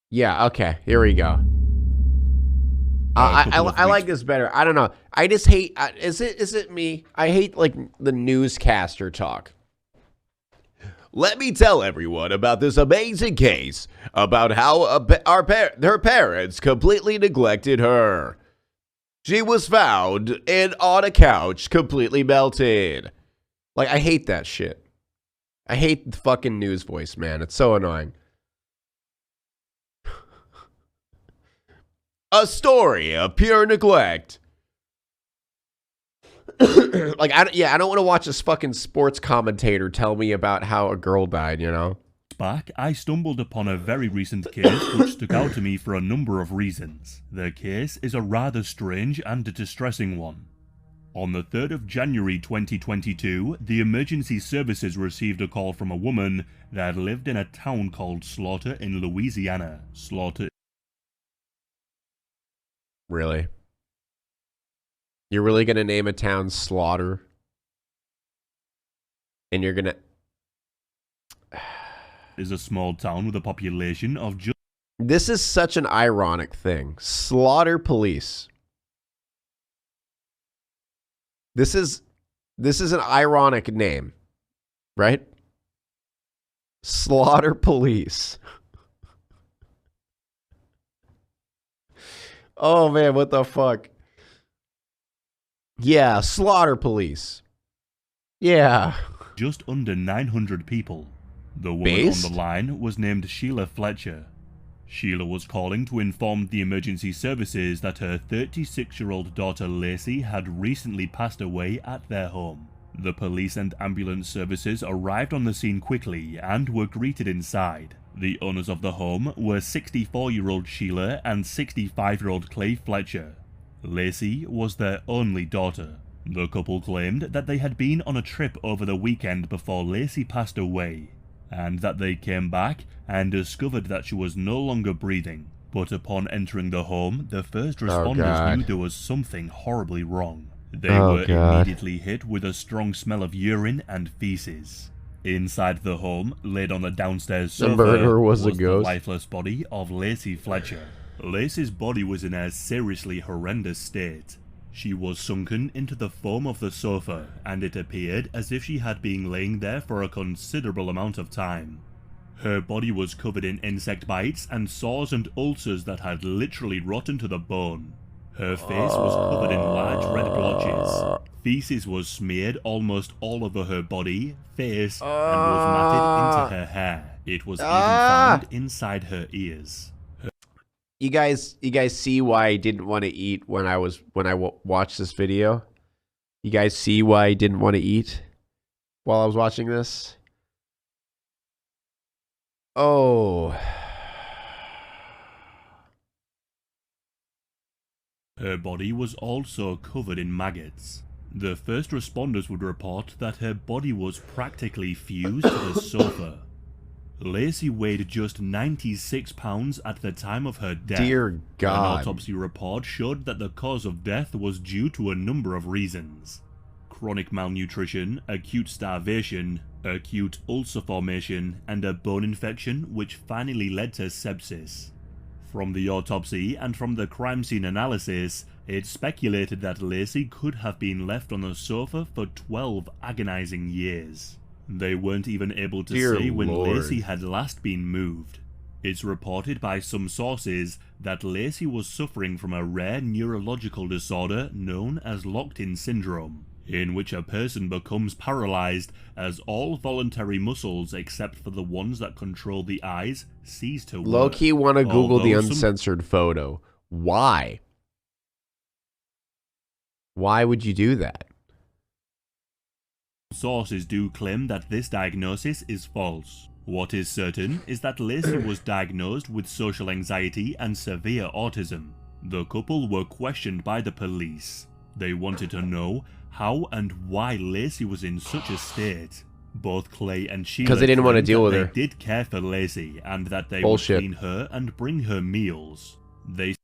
Yeah, okay, here we go. I like this better. I don't know. I just hate. Is it me? I hate like the newscaster talk. Let me tell everyone about this amazing case about how her parents completely neglected her. She was found on a couch, completely melted. Like, I hate that shit. I hate the fucking news voice, man. It's so annoying. A story of pure neglect. Like, I don't want to watch this fucking sports commentator tell me about how a girl died, you know? Back, I stumbled upon a very recent case which stuck out to me for a number of reasons. The case is a rather strange and distressing one. On the 3rd of January 2022, the emergency services received a call from a woman that lived in a town called Slaughter in Louisiana. Slaughter. Really? You're really gonna name a town Slaughter? And you're gonna... is a small town with a population of just... This is such an ironic thing. Slaughter Police. This is an ironic name, right? Slaughter Police. Oh man, what the fuck? Yeah, Slaughter Police. Yeah. Just under 900 people. The woman Based? on the line was named Sheila Fletcher. Sheila was calling to inform the emergency services that her 36-year-old daughter Lacey had recently passed away at their home. The police and ambulance services arrived on the scene quickly and were greeted inside. The owners of the home were 64-year-old Sheila and 65-year-old Clay Fletcher. Lacey was their only daughter. The couple claimed that they had been on a trip over the weekend before Lacey passed away, and that they came back and discovered that she was no longer breathing. But upon entering the home, the first responders knew there was something horribly wrong. They were immediately hit with a strong smell of urine and feces. Inside the home, laid on the downstairs sofa, was the lifeless body of Lacey Fletcher. Lacey's body was in a seriously horrendous state. She was sunken into the foam of the sofa, and it appeared as if she had been laying there for a considerable amount of time. Her body was covered in insect bites and sores and ulcers that had literally rotten to the bone. Her face was covered in large red blotches. Feces was smeared almost all over her body, face, and was matted into her hair. It was even found inside her ears. You guys see why I didn't want to eat when I watched this video? You guys see why I didn't want to eat while I was watching this? Oh. Her body was also covered in maggots. The first responders would report that her body was practically fused to the sofa. Lacey weighed just 96 pounds at the time of her death. Dear God. An autopsy report showed that the cause of death was due to a number of reasons: chronic malnutrition, acute starvation, acute ulcer formation, and a bone infection, which finally led to sepsis. From the autopsy and from the crime scene analysis, it speculated that Lacey could have been left on the sofa for 12 agonizing years. They weren't even able to say when Lacey had last been moved. It's reported by some sources that Lacey was suffering from a rare neurological disorder known as locked-in syndrome, in which a person becomes paralyzed as all voluntary muscles except for the ones that control the eyes cease to work. Low-key want to Google the uncensored photo. Why? Why would you do that? Sources do claim that this diagnosis is false. What is certain is that Lacey was diagnosed with social anxiety and severe autism. The couple were questioned by the police. They wanted to know how and why Lacey was in such a state. Both Clay and Sheila because they didn't want to deal with her. They did care for Lacey and that they would clean her and bring her meals. That's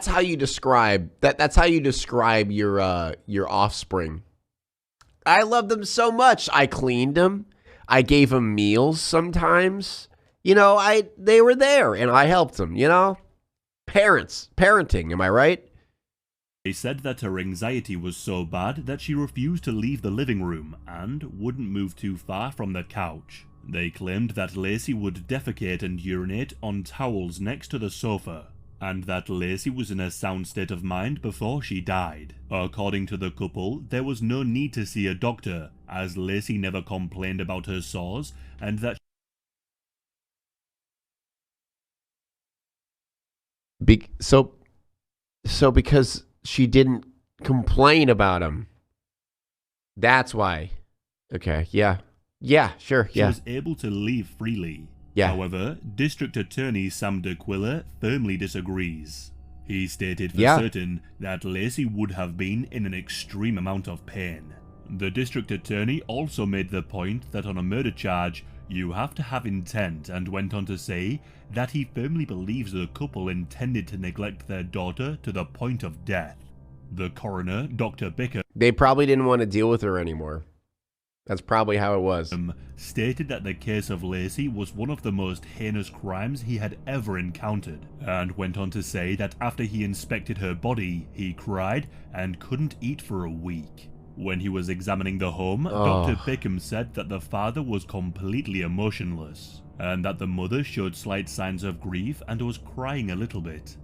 how you describe that's how you describe your offspring. I love them so much. I cleaned them. I gave them meals sometimes. you know, they were there and I helped them, you know? Parenting, am I right? They said that her anxiety was so bad that she refused to leave the living room and wouldn't move too far from the couch. They claimed that Lacey would defecate and urinate on towels next to the sofa, and that Lacey was in a sound state of mind before she died. According to the couple, there was no need to see a doctor, as Lacey never complained about her sores, and that So because she didn't complain about him. That's why. Okay, yeah. Yeah, sure, she was able to leave freely. Yeah. However, District Attorney Sam DeQuilla firmly disagrees. He stated for certain that Lacey would have been in an extreme amount of pain. The District Attorney also made the point that on a murder charge, you have to have intent, and went on to say that he firmly believes the couple intended to neglect their daughter to the point of death. The coroner, Dr. Bicker, they probably didn't want to deal with her anymore. That's probably how it was. Stated that the case of Lacey was one of the most heinous crimes he had ever encountered, and went on to say that after he inspected her body, he cried and couldn't eat for a week. When he was examining the home, Dr. Bickham said that the father was completely emotionless, and that the mother showed slight signs of grief and was crying a little bit.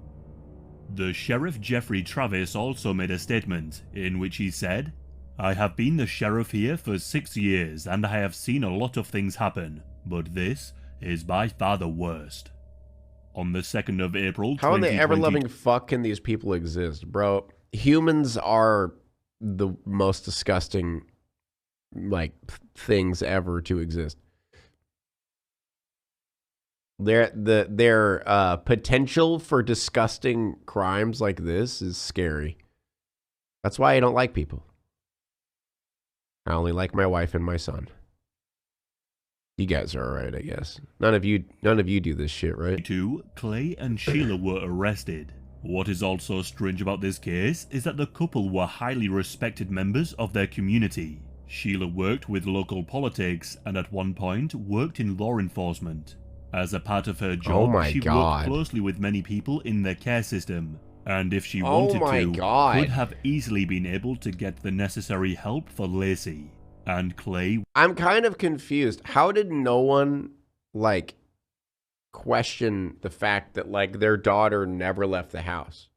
The Sheriff Jeffrey Travis also made a statement, in which he said, "I have been the sheriff here for 6 years, and I have seen a lot of things happen, but this is by far the worst." On the 2nd of April, how in the ever-loving fuck can these people exist, bro? Humans are the most disgusting, like, things ever to exist. Their potential for disgusting crimes like this is scary. That's why I don't like people. I only like my wife and my son. You guys are alright, I guess. None of you do this shit, right? Clay and Sheila were arrested. What is also strange about this case is that the couple were highly respected members of their community. Sheila worked with local politics and at one point worked in law enforcement. As a part of her job, she worked closely with many people in their care system, and if she wanted to, could have easily been able to get the necessary help for Lacey. And Clay... I'm kind of confused. How did no one, like, question the fact that, like, their daughter never left the house?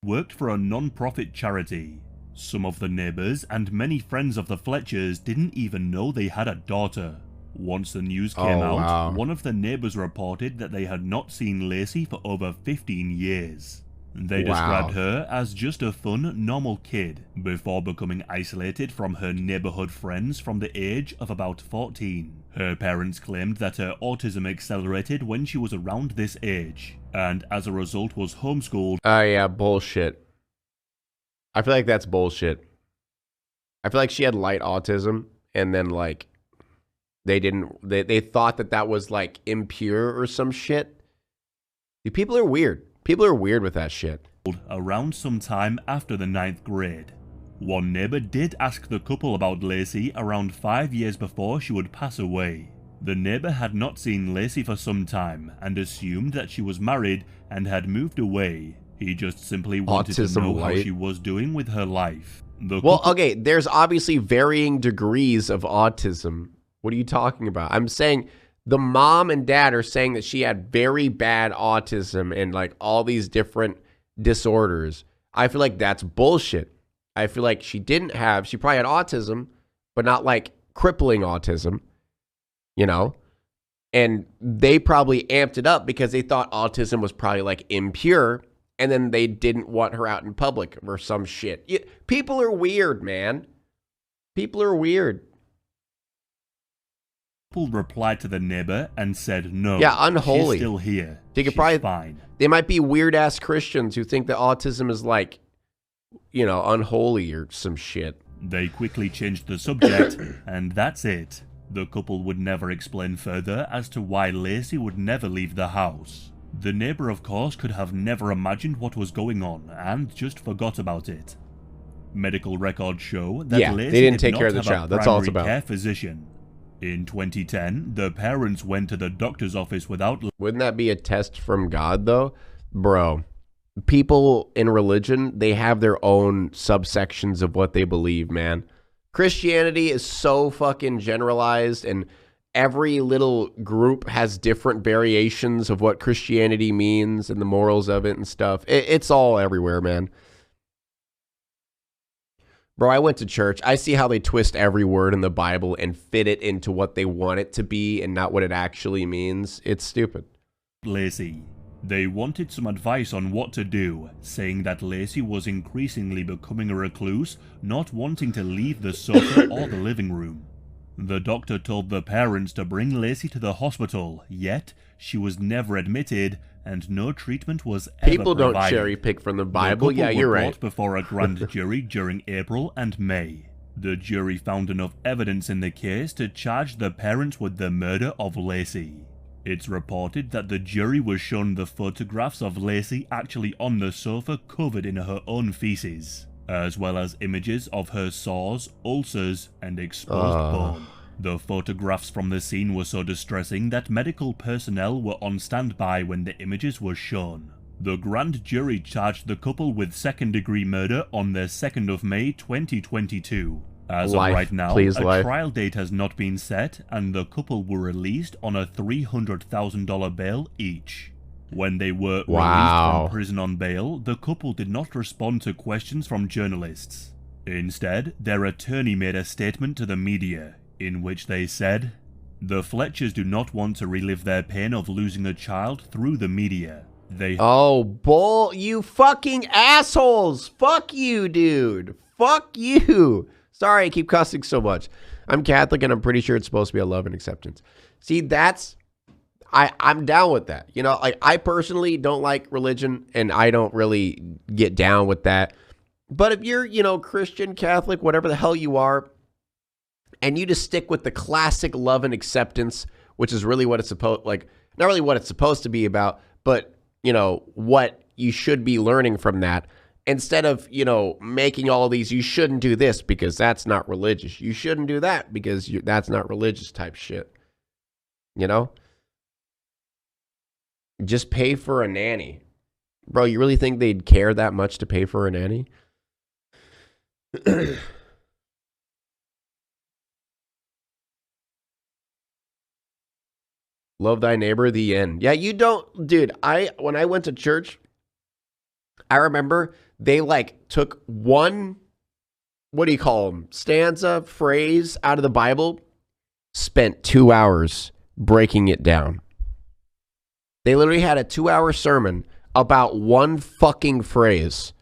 Worked for a non-profit charity. Some of the neighbors and many friends of the Fletchers didn't even know they had a daughter. Once the news came out, one of the neighbors reported that they had not seen Lacey for over 15 years. They described her as just a fun, normal kid, before becoming isolated from her neighborhood friends from the age of about 14. Her parents claimed that her autism accelerated when she was around this age, and as a result was homeschooled. Oh yeah, bullshit. I feel like that's bullshit. I feel like she had light autism, and then, like, they thought that that was, like, impure or some shit. People are weird. People are weird with that shit. Around some time after the 9th grade. One neighbor did ask the couple about Lacey around 5 years before she would pass away. The neighbor had not seen Lacey for some time and assumed that she was married and had moved away. He just simply wanted to know how she was doing with her life. Well, okay, there's obviously varying degrees of autism. What are you talking about? I'm saying the mom and dad are saying that she had very bad autism and, like, all these different disorders. I feel like that's bullshit. I feel like she probably had autism, but not, like, crippling autism, you know? And they probably amped it up because they thought autism was probably, like, impure, and then they didn't want her out in public or some shit. People are weird, man. People are weird. Replied to the neighbor and said no. Yeah, unholy. She's still here. She's fine. They might be weird ass Christians who think that autism is, like, you know, unholy or some shit. They quickly changed the subject, and that's it. The couple would never explain further as to why Lacey would never leave the house. The neighbor, of course, could have never imagined what was going on and just forgot about it. Medical records show that Lacey they didn't did take care of the not child. have a That's all it's primary about. care physician. In 2010, the parents went to the doctor's office without... Wouldn't that be a test from God, though? Bro, people in religion, they have their own subsections of what they believe, man. Christianity is so fucking generalized, and every little group has different variations of what Christianity means and the morals of it and stuff. It's all everywhere, man. Bro, I went to church. I see how they twist every word in the Bible and fit it into what they want it to be and not what it actually means. It's stupid. Lacey. They wanted some advice on what to do, saying that Lacey was increasingly becoming a recluse, not wanting to leave the sofa or the living room. The doctor told the parents to bring Lacey to the hospital, yet she was never admitted and no treatment was ever People don't provided. cherry pick from the Bible. Yeah, you're right. Brought before a grand jury during April and May. The jury found enough evidence in the case to charge the parents with the murder of Lacey. It's reported that the jury was shown the photographs of Lacey actually on the sofa covered in her own feces, as well as images of her sores, ulcers, and exposed bone. The photographs from the scene were so distressing that medical personnel were on standby when the images were shown. The grand jury charged the couple with second-degree murder on the 2nd of May 2022. As of right now, a trial date has not been set, and the couple were released on a $300,000 bail each. When they were released from prison on bail, the couple did not respond to questions from journalists. Instead, their attorney made a statement to the media, in which they said, "The Fletchers do not want to relive their pain of losing a child through the media. They..." Oh, bull, you fucking assholes! Fuck you, dude! Fuck you! Sorry, I keep cussing so much. I'm Catholic, and I'm pretty sure it's supposed to be a love and acceptance. See, that's... I'm down with that. You know, like, I personally don't like religion, and I don't really get down with that. But if you're, you know, Christian, Catholic, whatever the hell you are, and you just stick with the classic love and acceptance, which is really what it's supposed, like, not really what it's supposed to be about, but, you know, what you should be learning from that, instead of, you know, making all these, you shouldn't do this because that's not religious. You shouldn't do that because that's not religious type shit. You know? Just pay for a nanny. Bro, you really think they'd care that much to pay for a nanny? Love thy neighbor, the end. Yeah, you don't, dude, when I went to church, I remember they like took one, what do you call them, stanza, phrase out of the Bible, spent 2 hours breaking it down. They literally had a 2-hour sermon about one fucking phrase.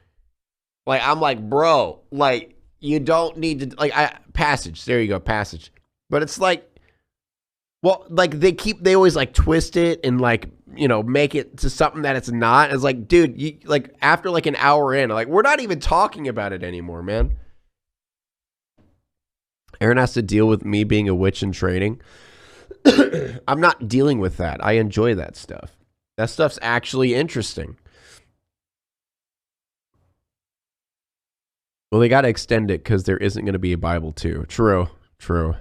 Like, I'm like, bro, like, you don't need to, like, passage, there you go, passage. But it's like, well, like, they always, like, twist it and, like, you know, make it to something that it's not. It's like, dude, you, like, after, like, an hour in, like, we're not even talking about it anymore, man. Aaron has to deal with me being a witch in training. I'm not dealing with that. I enjoy that stuff. That stuff's actually interesting. Well, they got to extend it because there isn't going to be a Bible too. True, true.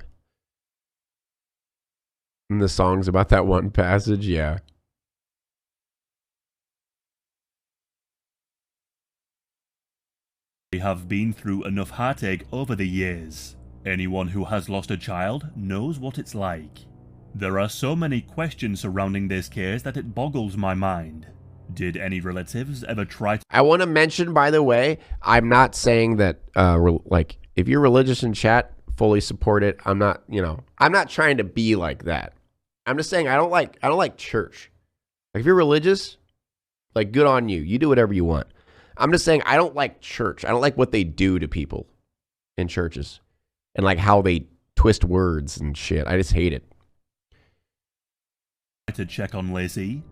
And the songs about that one passage, yeah. They have been through enough heartache over the years. Anyone who has lost a child knows what it's like. There are so many questions surrounding this case that it boggles my mind. Did any relatives ever try to... I want to mention, by the way, I'm not saying that, like, if you're religious in chat, fully support it. I'm not, you know, I'm not trying to be like that. I'm just saying I don't like church. Like, if you're religious, like, good on you. You do whatever you want. I'm just saying I don't like church. I don't like what they do to people in churches and, like, how they twist words and shit. I just hate it. To check on Lacey?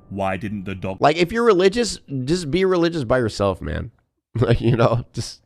Why didn't the doctor... Like, if you're religious, just be religious by yourself, man. Like, you know, just...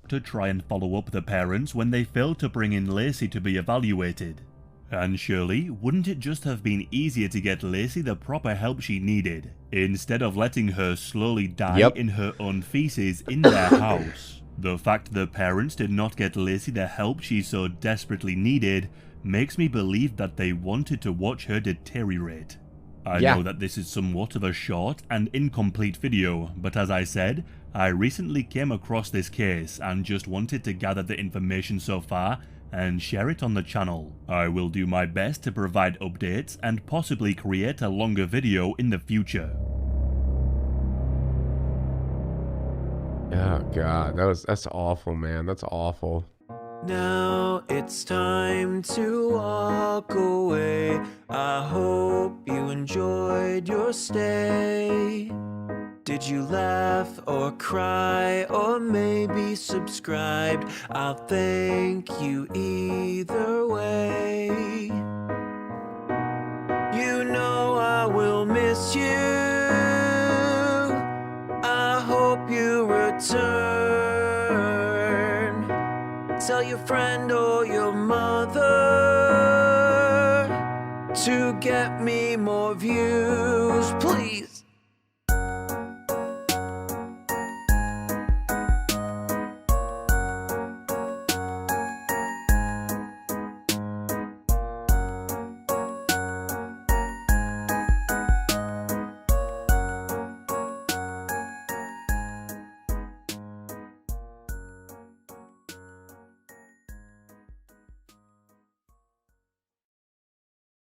to try and follow up the parents when they failed to bring in Lacey to be evaluated. And surely, wouldn't it just have been easier to get Lacey the proper help she needed, instead of letting her slowly die in her own feces in their house? The fact the parents did not get Lacey the help she so desperately needed makes me believe that they wanted to watch her deteriorate. I know that this is somewhat of a short and incomplete video, but as I said, I recently came across this case and just wanted to gather the information so far and share it on the channel. I will do my best to provide updates and possibly create a longer video in the future. Oh god, that's awful, man. That's awful. Now it's time to walk away. I hope you enjoyed your stay. Did you laugh or cry or maybe subscribed? I'll thank you either way. You know I will miss you. I hope you return. Tell your friend or your mother to get me more views, please.